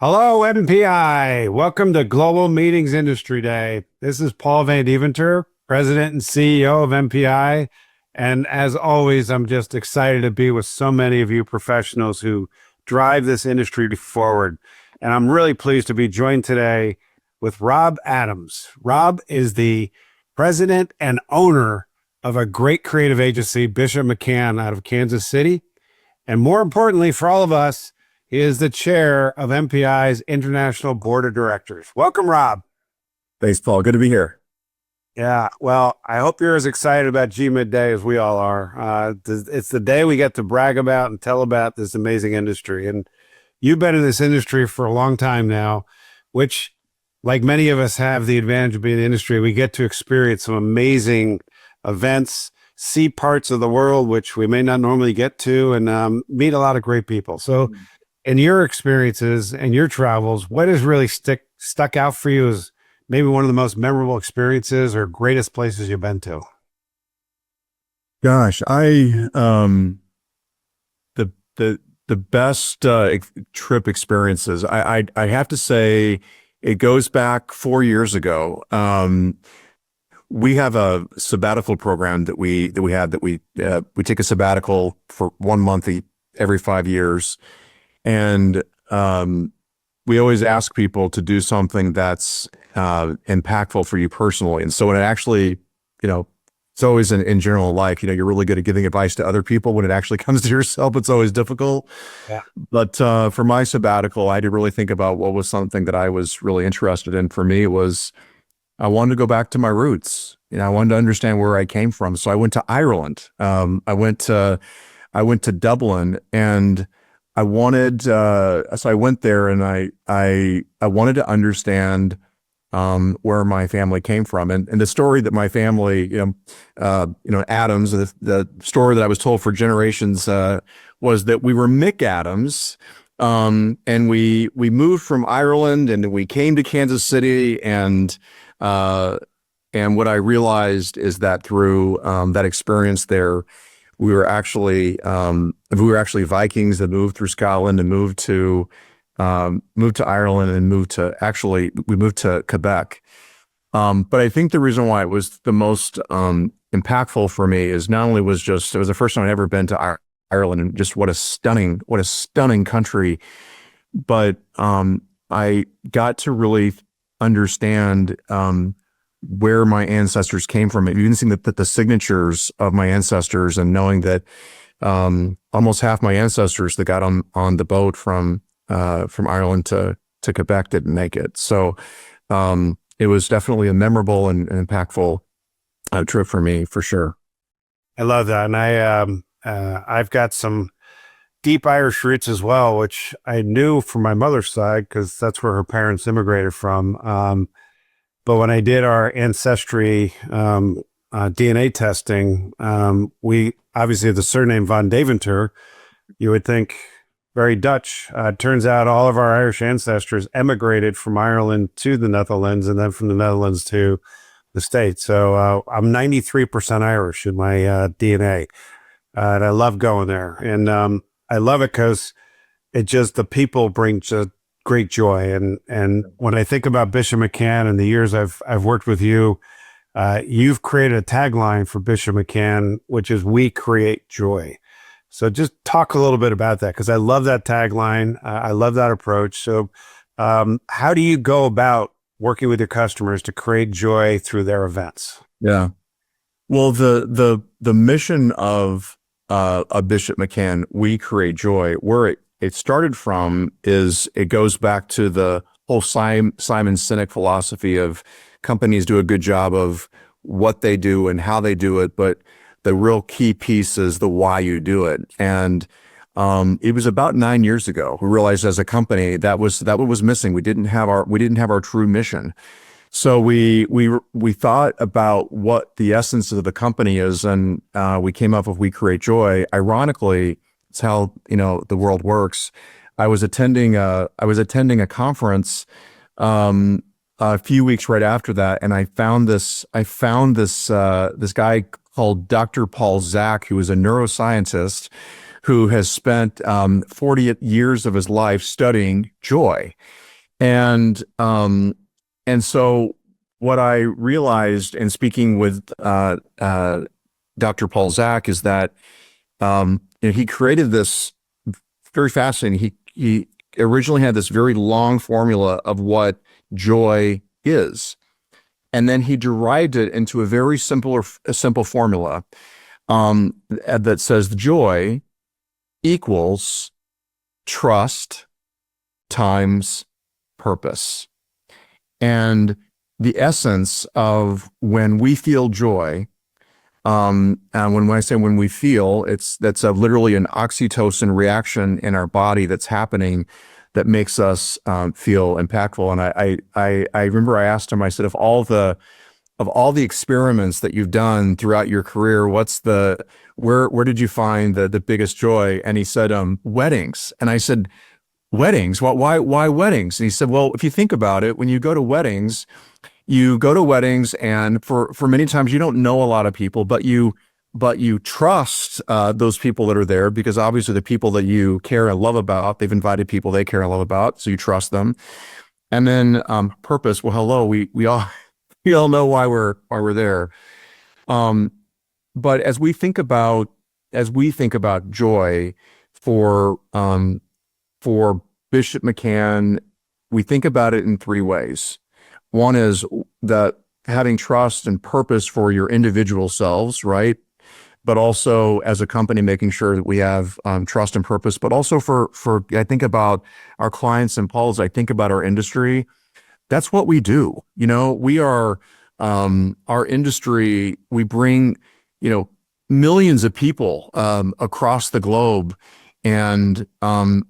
Hello, MPI. Welcome to Global Meetings Industry Day. This is Paul Van Deventer, President and CEO of MPI. And as always, I'm just excited to be with so many of you professionals who drive this industry forward. And I'm really pleased to be joined today with Rob Adams. Rob is the president and owner of a great creative agency, Bishop-McCann, out of Kansas City. And more importantly, for all of us, he is the chair of MPI's International Board of Directors. Welcome, Rob. Thanks, Paul. Good to be here. Yeah, well, I hope you're as excited about GMID Day as we all are. It's the day we get to brag about and tell about this amazing industry. And you've been in this industry for a long time now, which, like many of us have the advantage of being in the industry, we get to experience some amazing events, see parts of the world which we may not normally get to, and meet a lot of great people. So in your experiences and your travels, what has really stuck out for you as maybe one of the most memorable experiences or greatest places you've been to? Gosh, the best trip experiences. I have to say, it goes back 4 years ago. We have a sabbatical program that we take a sabbatical for 1 month every 5 years. And we always ask people to do something that's impactful for you personally. And so when it actually, it's always in general life, you're really good at giving advice to other people. When it actually comes to yourself, it's always difficult. Yeah. But for my sabbatical, I had to really think about what was something that I was really interested in. For me, it was I wanted to go back to my roots. I wanted to understand where I came from. So I went to Ireland. I went to Dublin, and I wanted, so I went there, and I wanted to understand where my family came from, and the story that my family, Adams, the story that I was told for generations was that we were McAdams, and we moved from Ireland, and we came to Kansas City, and what I realized is that through that experience there, we were actually Vikings that moved through Scotland and moved to Ireland and moved to Quebec. But I think the reason why it was the most impactful for me is not only it was the first time I'd ever been to Ireland, and just what a stunning country, but I got to really understand where my ancestors came from. Even seeing the signatures of my ancestors, and knowing that almost half my ancestors that got on the boat from Ireland to Quebec didn't make it. So it was definitely a memorable and impactful trip for me, for sure. I love that. And I've got some deep Irish roots as well, which I knew from my mother's side because that's where her parents immigrated from. But when I did our ancestry DNA testing, we obviously have the surname Van Deventer. You would think very Dutch. Turns out all of our Irish ancestors emigrated from Ireland to the Netherlands, and then from the Netherlands to the States. So I'm 93% Irish in my DNA. And I love going there. And I love it because the people bring just great joy. And when I think about Bishop-McCann and the years I've worked with you, you've created a tagline for Bishop-McCann, which is "We create joy." So just talk a little bit about that, because I love that tagline. I love that approach. So how do you go about working with your customers to create joy through their events? Yeah. Well, the mission of a Bishop-McCann, "We create joy," where it started from is it goes back to the whole Simon Sinek philosophy of companies do a good job of what they do and how they do it, but the real key piece is the why you do it. And it was about 9 years ago we realized as a company that was what was missing. We didn't have our true mission. So we thought about what the essence of the company is, and we came up with "We create joy." Ironically, it's how the world works. I was attending a conference a few weeks right after that, and I found this guy called Dr. Paul Zak, who was a neuroscientist who has spent 40 years of his life studying joy. And so what I realized in speaking with Dr. Paul Zak is that he created this very fascinating. He originally had this very long formula of what joy is, and then he derived it into a simple formula that says joy equals trust times purpose. And the essence of when we feel joy, and when I say when we feel, that's literally an oxytocin reaction in our body that's happening that makes us feel impactful. And I remember I asked him, I said, of all the experiments that you've done throughout your career, where did you find the biggest joy? And he said, weddings. And I said, weddings? Why weddings? And he said, well, if you think about it, when you go to weddings, and for many times you don't know a lot of people, but you trust those people that are there, because obviously the people that you care and love about, they've invited people they care and love about, so you trust them. And then purpose. Well, hello, we all know why we're there. But as we think about joy for Bishop-McCann, we think about it in three ways. One is that having trust and purpose for your individual selves, right? But also as a company, making sure that we have trust and purpose, but also for I think about our clients, and Paul, as I think about our industry, that's what we do. We are our industry, we bring, millions of people across the globe. And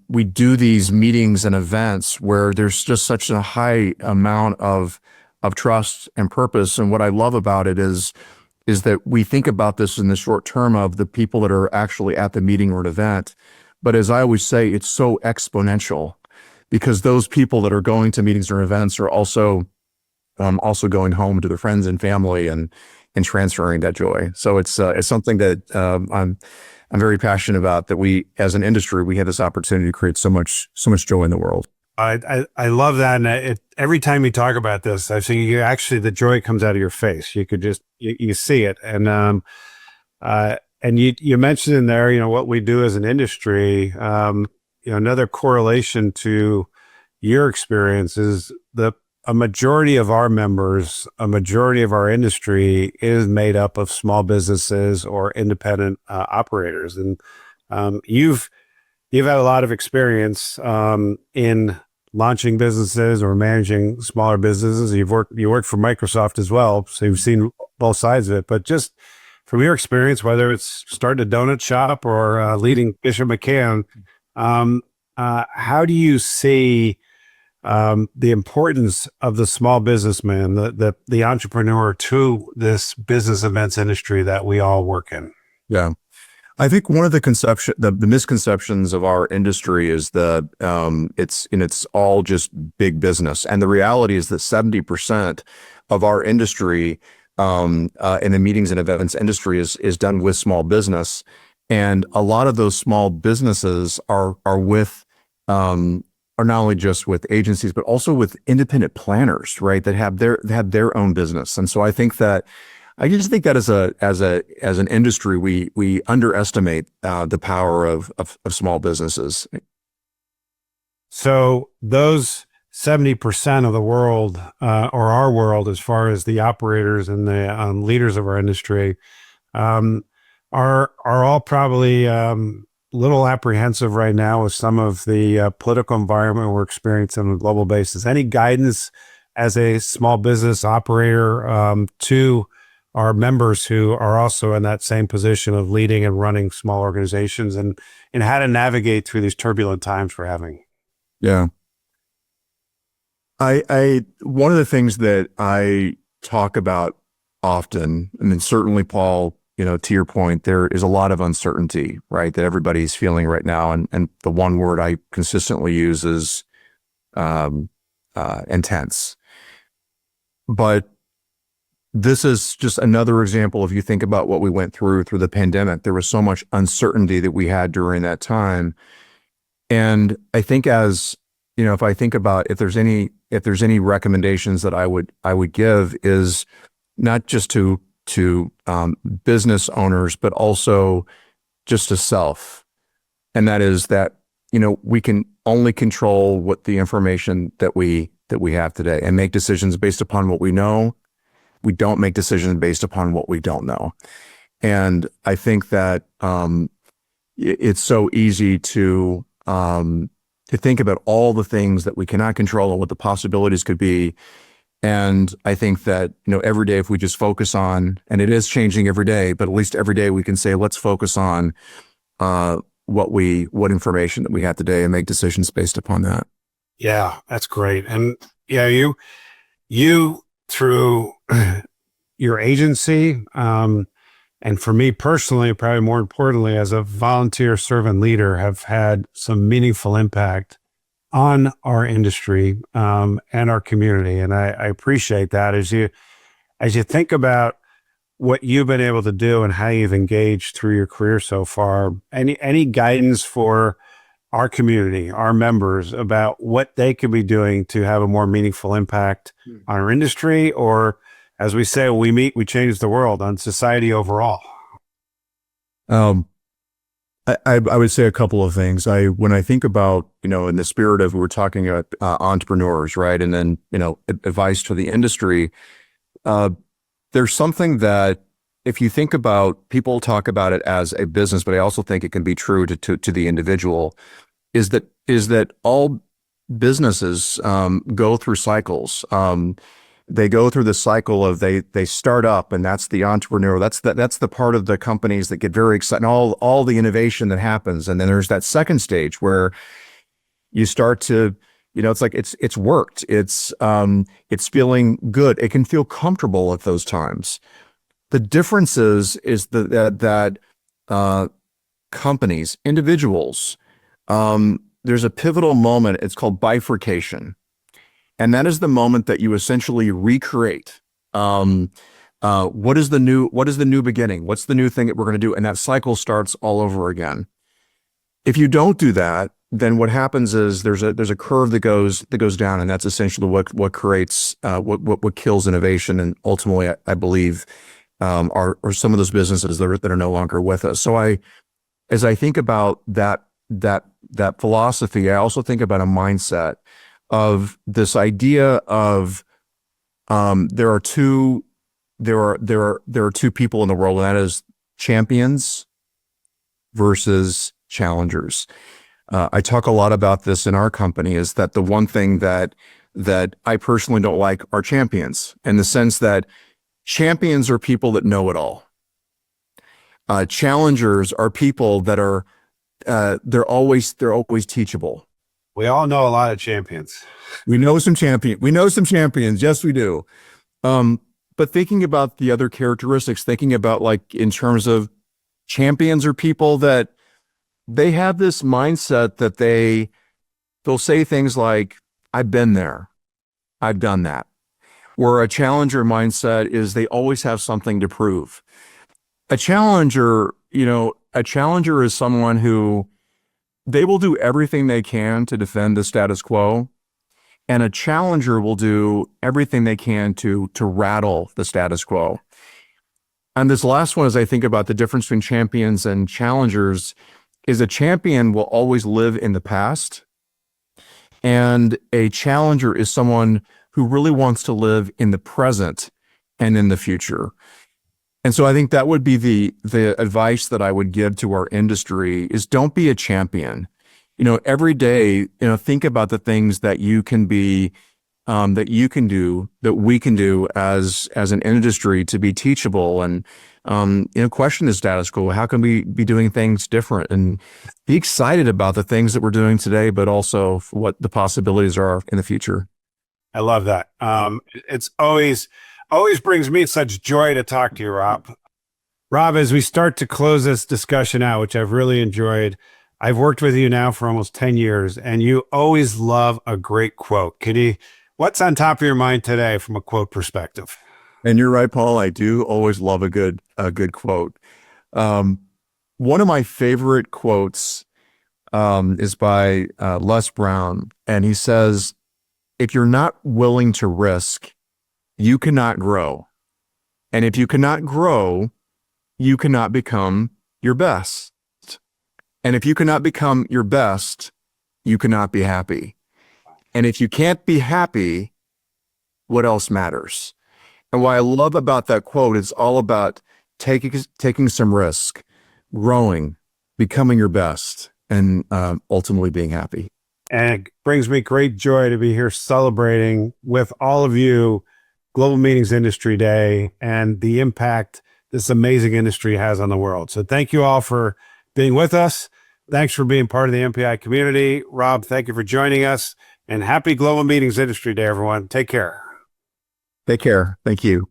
we do these meetings and events where there's just such a high amount of trust and purpose. And what I love about it is that we think about this in the short term of the people that are actually at the meeting or an event. But as I always say, it's so exponential, because those people that are going to meetings or events are also going home to their friends and family and transferring that joy. So it's something that I'm very passionate about, that we, as an industry, we have this opportunity to create so much joy in the world. I love that. And every time you talk about this, I think the joy comes out of your face. You could just, you see it. And you mentioned in there, what we do as an industry, another correlation to your experience is a majority of our members, a majority of our industry is made up of small businesses or independent operators. And you've had a lot of experience in launching businesses or managing smaller businesses. You worked for Microsoft as well, so you've seen both sides of it. But just from your experience, whether it's starting a donut shop or leading Bishop-McCann, how do you see the importance of the small businessman, the entrepreneur, to this business events industry that we all work in? Yeah. I think one of the misconceptions of our industry is that it's all just big business. And the reality is that 70% of our industry in the meetings and events industry is done with small business. And a lot of those small businesses are not only just with agencies, but also with independent planners, right? That have their own business. And so I just think that as an industry, we underestimate the power of small businesses. So those 70% of the world, or our world, as far as the operators and the leaders of our industry, are all probably little apprehensive right now with some of the political environment we're experiencing on a global basis. Any guidance as a small business operator to our members who are also in that same position of leading and running small organizations, and how to navigate through these turbulent times we're having? Yeah. One of the things that I talk about often, and then certainly Paul, to your point, there is a lot of uncertainty, right, that everybody's feeling right now. And the one word I consistently use is intense. But this is just another example. If you think about what we went through the pandemic, there was so much uncertainty that we had during that time. And I think, as you know, if I think about if there's any recommendations that I would give, is not just to business owners, but also just to self. And that is that, we can only control what the information that we have today, and make decisions based upon what we know. We don't make decisions based upon what we don't know. And I think that it's so easy to think about all the things that we cannot control and what the possibilities could be. And I think that, every day, if we just focus on, and it is changing every day, but at least every day we can say, let's focus on what information that we have today and make decisions based upon that. Yeah, that's great. And yeah, you through your agency, and for me personally, probably more importantly, as a volunteer servant leader, have had some meaningful impact on our industry, and our community. And I appreciate that as you think about what you've been able to do and how you've engaged through your career so far. Any guidance for our community, our members, about what they could be doing to have a more meaningful impact on our industry, or, as we say, we change the world, on society overall? I would say a couple of things. When I think about, in the spirit of, we were talking about entrepreneurs, right? And then, advice to the industry, there's something that, if you think about, people talk about it as a business, but I also think it can be true to the individual, is that all businesses go through cycles. They go through the cycle of they start up, and that's the entrepreneur. That's the part of the companies that get very excited, and all the innovation that happens. And then there's that second stage where you start to, it's like it's worked. It's feeling good. It can feel comfortable at those times. The difference is that companies, individuals, there's a pivotal moment. It's called bifurcation. And that is the moment that you essentially recreate. What is the new beginning? What's the new thing that we're going to do? And that cycle starts all over again. If you don't do that, then what happens is there's a curve that goes down, and that's essentially what creates what kills innovation, and ultimately, I believe, are some of those businesses that are no longer with us. So as I think about that philosophy, I also think about a mindset of this idea of there are two people in the world, and that is champions versus challengers. I talk a lot about this in our company, is that the one thing that I personally don't like are champions, in the sense that champions are people that know it all. Challengers are people that are they're always teachable. We all know a lot of champions. We know some champions. Yes, we do. But thinking about the other characteristics, thinking about, like, in terms of champions, are people that they have this mindset that they'll say things like, I've been there, I've done that. Where a challenger mindset is they always have something to prove. A challenger is someone who, they will do everything they can to defend the status quo. And a challenger will do everything they can to rattle the status quo. And this last one, as I think about the difference between champions and challengers, is a champion will always live in the past. And a challenger is someone who really wants to live in the present and in the future. And so I think that would be the advice that I would give to our industry, is don't be a champion. Every day, think about the things that you can be, that you can do, that we can do as an industry to be teachable, and question the status quo. How can we be doing things different, and be excited about the things that we're doing today, but also what the possibilities are in the future. I love that. It's always brings me such joy to talk to you, Rob. Rob, as we start to close this discussion out, which I've really enjoyed, I've worked with you now for almost 10 years, and you always love a great quote. What's on top of your mind today from a quote perspective? And you're right, Paul. I do always love a good quote. Um, One of my favorite quotes is by Les Brown, and he says, "If you're not willing to risk, you cannot grow, and if you cannot grow, you cannot become your best. And if you cannot become your best, you cannot be happy. And if you can't be happy, what else matters?" And what I love about that quote is all about taking some risk, growing, becoming your best, and ultimately being happy. And it brings me great joy to be here celebrating with all of you Global Meetings Industry Day and the impact this amazing industry has on the world. So thank you all for being with us. Thanks for being part of the MPI community. Rob, thank you for joining us. And happy Global Meetings Industry Day, everyone. Take care. Take care. Thank you.